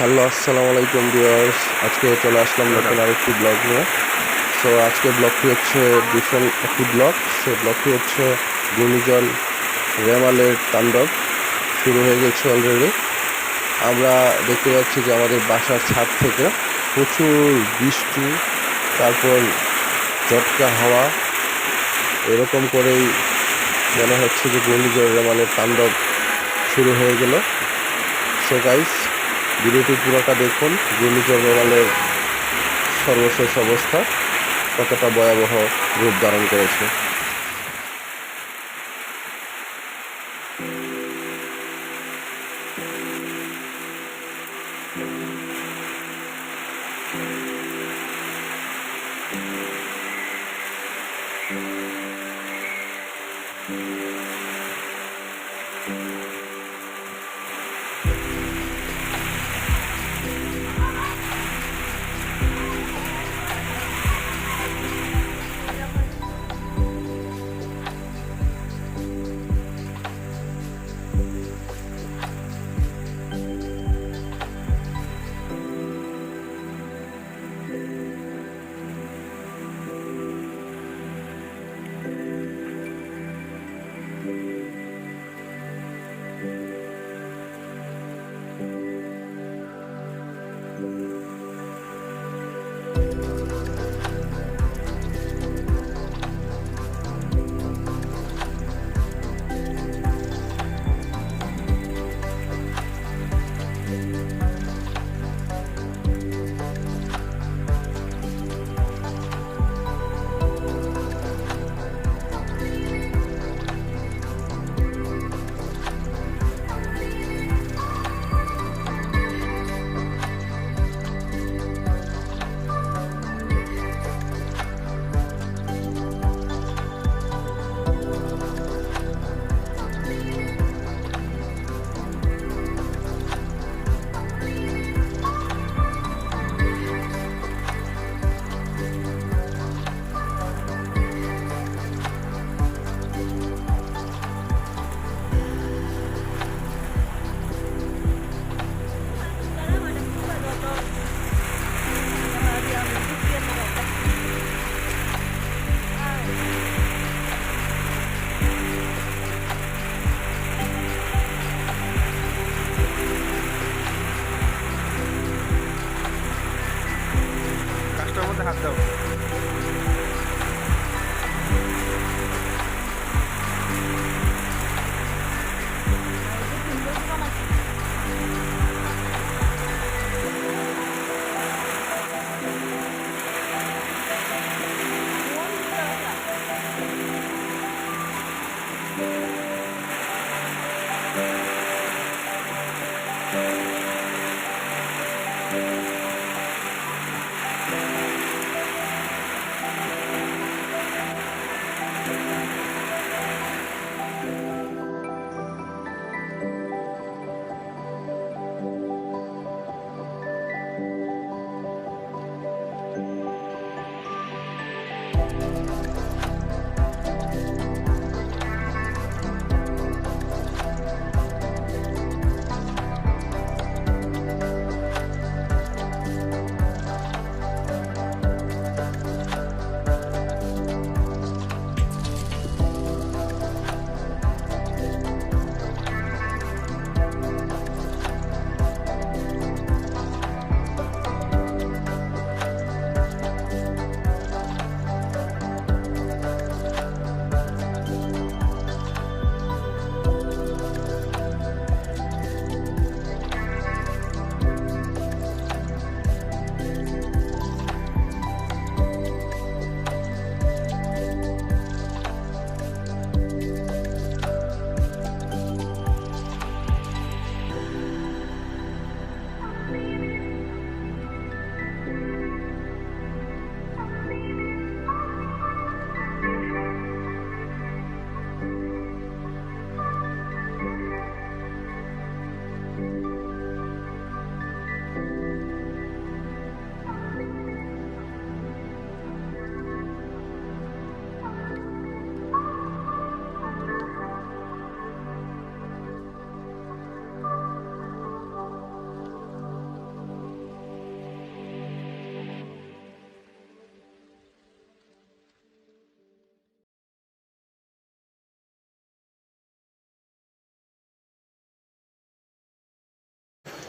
Hello, আসসালামু আলাইকুম viewers. আজকে চলে আসলাম নতুন আরেকটি ব্লগ নিয়ে। সো আজকে ব্লগটি হচ্ছে ডিফারেন্ট একটি ব্লগ। সেই ব্লগটি হচ্ছে ঘূর্ণিঝড় রেমালের তাণ্ডব শুরু হয়ে গেছে অলরেডি। আমরা দেখতে পাচ্ছি যে আমাদের বাসার ছাদ থেকে প্রচুর বৃষ্টি, তারপর ঝটকা হাওয়া, এরকম করেই মনে হচ্ছে যে ঘূর্ণিঝড় রেমালের তাণ্ডব শুরু হয়ে গেল। সো গাইস, ভিডিওটি পুরোটা দেখুন। ঘূর্ণিঝড় রেমালের সর্বশেষ অবস্থা কতটা ভয়াবহ রূপ ধারণ করেছে।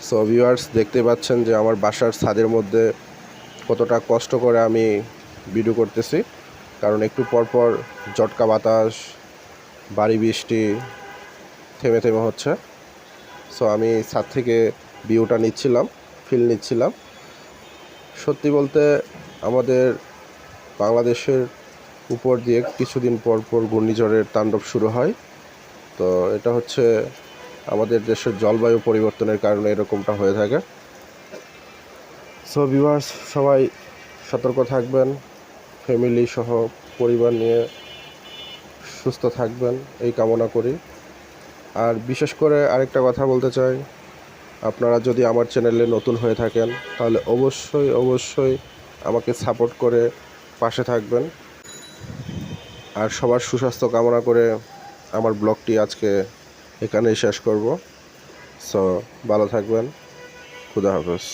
সো ভিউয়ার্স, দেখতে পাচ্ছেন যে আমার বাসার ছাদের মধ্যে কতটা কষ্ট করে আমি ভিডিও করতেছি, কারণ একটু পরপর ঝটকা বাতাস, ভারী বৃষ্টি থেমে থেমে হচ্ছে। সো আমি ছাদ থেকে ভিউটা নিচ্ছিলাম, ফিল নিচ্ছিলাম। সত্যি বলতে আমাদের বাংলাদেশের উপর দিয়ে কিছুদিন পর পর ঘূর্ণিঝড়ের তাণ্ডব শুরু হয়। তো এটা হচ্ছে আমাদের দেশের জলবায়ু পরিবর্তনের কারণে এরকমটা হয়ে থাকে। সো ভিউয়ার্স, সবাই সতর্ক থাকবেন, ফ্যামিলি সহ পরিবার নিয়ে সুস্থ থাকবেন এই কামনা করি। আর বিশেষ করে আরেকটা কথা বলতে চাই, আপনারা যদি আমার চ্যানেলে নতুন হয়ে থাকেন তাহলে অবশ্যই অবশ্যই আমাকে সাপোর্ট করে পাশে থাকবেন। আর সবার সুস্বাস্থ্য কামনা করে আমার ব্লগটি আজকে এখানেই শেষ করব। সো ভালো থাকবেন, খুদা হাফেজ।